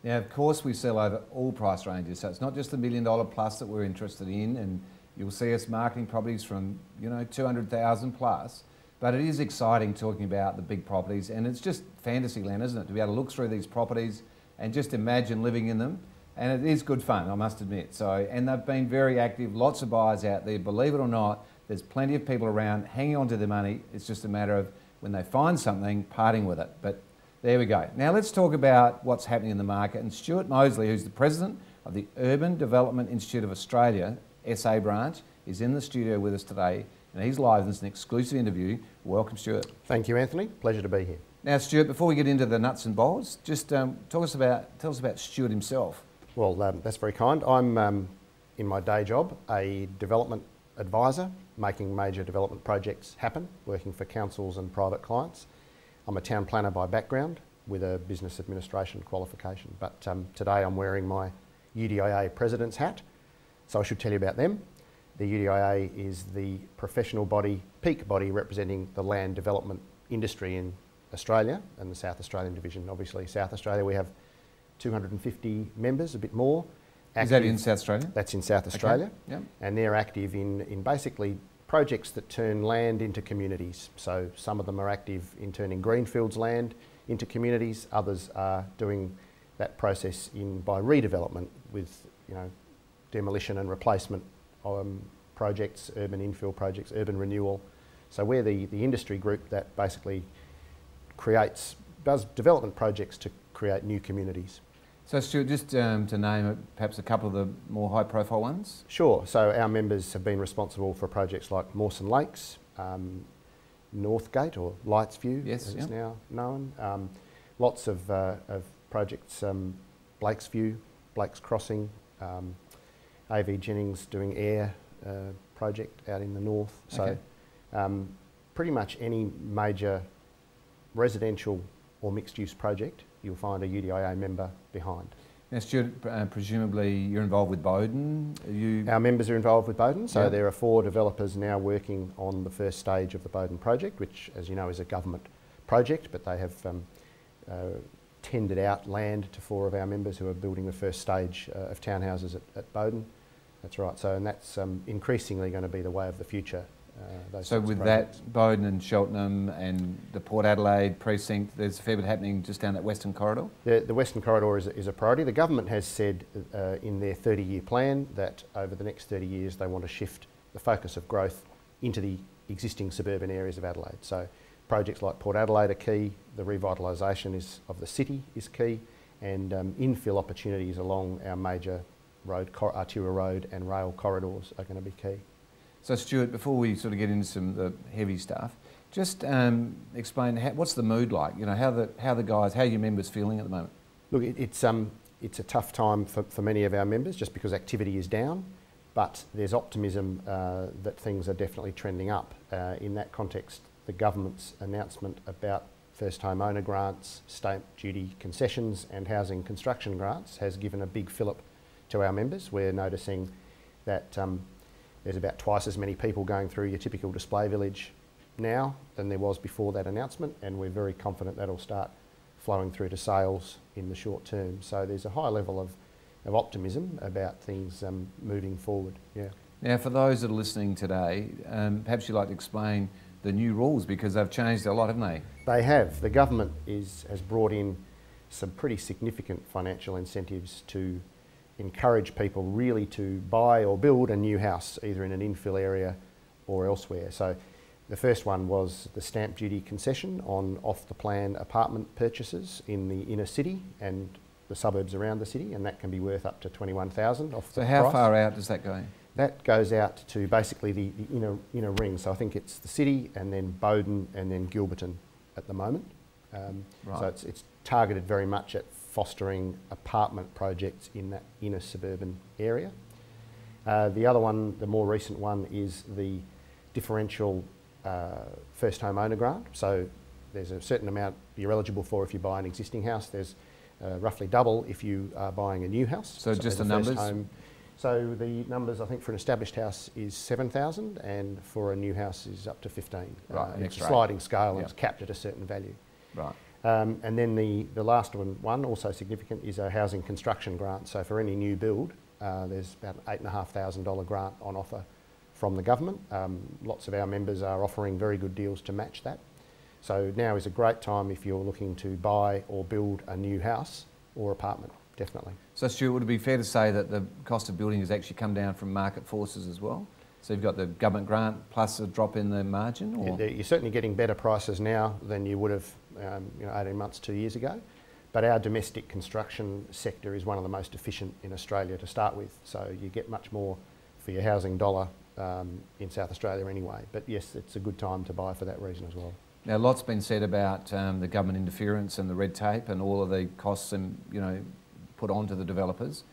Now, of course, we sell over all price ranges, so it's not just the $1 million plus that we're interested in, and you'll see us marketing properties from, 200,000 plus, but it is exciting talking about the big properties, and it's just fantasy land, isn't it, to be able to look through these properties and just imagine living in them, and it is good fun, I must admit. So, and they've been very active, lots of buyers out there, believe it or not, there's plenty of people around hanging on to their money. It's just a matter of when they find something, parting with it. But there we go. Now let's talk about what's happening in the market. And Stuart Mosley, who's the president of the Urban Development Institute of Australia, SA branch, is in the studio with us today. And he's live. This is an exclusive interview. Welcome, Stuart. Thank you, Anthony. Pleasure to be here. Now, Stuart, before we get into the nuts and bolts, just tell us about Stuart himself. Well, that's very kind. I'm, in my day job, a development advisor, making major development projects happen, working for councils and private clients. I'm a town planner by background with a business administration qualification, but today I'm wearing my UDIA president's hat, so I should tell you about them. The UDIA is the professional body, peak body, representing the land development industry in Australia and the South Australian division. Obviously, South Australia, we have 250 members, a bit more. Is that in South Australia? That's in South Australia. Okay. Yep. And they're active in basically projects that turn land into communities. So some of them are active in turning greenfields land into communities. Others are doing that process by redevelopment with, demolition and replacement projects, urban infill projects, urban renewal. So we're the industry group that basically does development projects to create new communities. So Stuart, just to name perhaps a couple of the more high profile ones? Sure, so our members have been responsible for projects like Mawson Lakes, Northgate or Lightsview, as it's now known. Lots of projects, Blakesview, Blake's Crossing, AV Jennings doing air project out in the north. So pretty much any major residential or mixed use project, you'll find a UDIA member behind. Now Stuart, presumably you're involved with Bowden? Our members are involved with Bowden, so there are 4 developers now working on the first stage of the Bowden project, which as you know is a government project, but they have tendered out land to 4 of our members who are building the first stage of townhouses at Bowden. That's right, so and that's increasingly going to be the way of the future. So with that, Bowden and Cheltenham and the Port Adelaide precinct, there's a fair bit happening just down that Western Corridor? The Western Corridor is a priority. The government has said in their 30-year plan that over the next 30 years they want to shift the focus of growth into the existing suburban areas of Adelaide. So projects like Port Adelaide are key, the revitalisation of the city is key, and infill opportunities along our major arterial road and rail corridors are going to be key. So Stuart, before we sort of get into some of the heavy stuff, just explain what's the mood like? How are your members feeling at the moment? Look, it's a tough time for many of our members just because activity is down, but there's optimism that things are definitely trending up. In that context, the government's announcement about first home owner grants, stamp duty concessions and housing construction grants has given a big fillip to our members. We're noticing that there's about twice as many people going through your typical display village now than there was before that announcement, and we're very confident that'll start flowing through to sales in the short term. So there's a high level of optimism about things moving forward. Yeah. Now, for those that are listening today, perhaps you'd like to explain the new rules because they've changed a lot, haven't they? They have. The government has brought in some pretty significant financial incentives to encourage people really to buy or build a new house, either in an infill area or elsewhere. So the first one was the stamp duty concession on off-the-plan apartment purchases in the inner city and the suburbs around the city, and that can be worth up to $21,000 off the price. So how far out does that go? That goes out to basically the inner ring. So I think it's the city and then Bowden and then Gilberton at the moment. Right. So it's targeted very much at fostering apartment projects in that inner suburban area. The other one, the more recent one, is the differential first home owner grant. So there's a certain amount you're eligible for if you buy an existing house. There's roughly double if you are buying a new house. So just the numbers? So the numbers, I think, for an established house is 7,000 and for a new house is up to 15. Right, it's a sliding scale and it's capped at a certain value. Right. And then the last one, also significant, is a housing construction grant. So for any new build, there's about an $8,500 grant on offer from the government. Lots of our members are offering very good deals to match that. So now is a great time if you're looking to buy or build a new house or apartment, definitely. So Stuart, would it be fair to say that the cost of building has actually come down from market forces as well? So you've got the government grant plus a drop in the margin? Or? You're certainly getting better prices now than you would have 18 months, 2 years ago. But our domestic construction sector is one of the most efficient in Australia to start with. So you get much more for your housing dollar in South Australia anyway. But yes, it's a good time to buy for that reason as well. Now, lots been said about the government interference and the red tape and all of the costs and put onto the developers.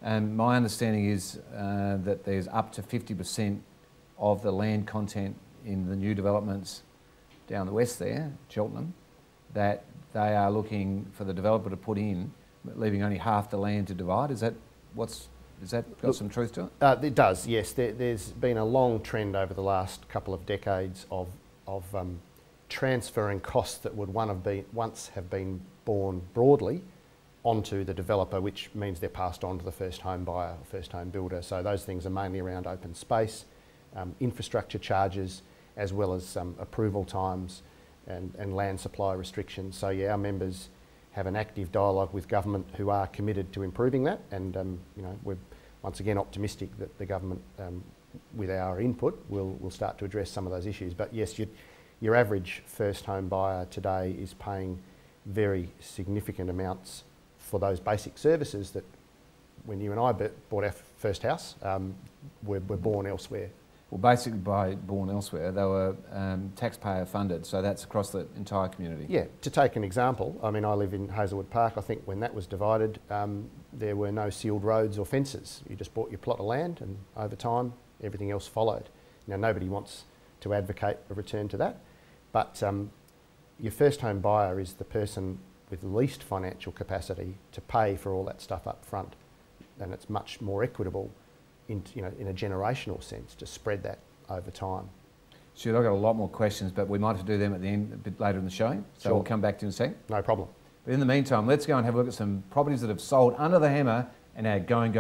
And my understanding is that there's up to 50% of the land content in the new developments down the west there, Cheltenham, that they are looking for the developer to put in, leaving only half the land to divide. Is that got some truth to it? It does, yes. There's been a long trend over the last couple of decades of transferring costs that would once have been borne broadly onto the developer, which means they're passed on to the first home buyer or first home builder. So those things are mainly around open space, infrastructure charges, as well as approval times and land supply restrictions. So yeah, our members have an active dialogue with government who are committed to improving that, and we're once again optimistic that the government, with our input, will start to address some of those issues. But yes, your average first home buyer today is paying very significant amounts for those basic services that when you and I bought our first house, were born elsewhere. Well, basically by born elsewhere, they were taxpayer funded, so that's across the entire community. Yeah, to take an example, I mean, I live in Hazelwood Park. I think when that was divided, there were no sealed roads or fences. You just bought your plot of land, and over time, everything else followed. Now, nobody wants to advocate a return to that, but your first home buyer is the person with the least financial capacity to pay for all that stuff up front, and it's much more equitable in a generational sense to spread that over time. Stuart, I've got a lot more questions, but we might have to do them at the end, a bit later in the show, so Sure. we'll come back to you in a second. No problem. But in the meantime, let's go and have a look at some properties that have sold under the hammer and are going.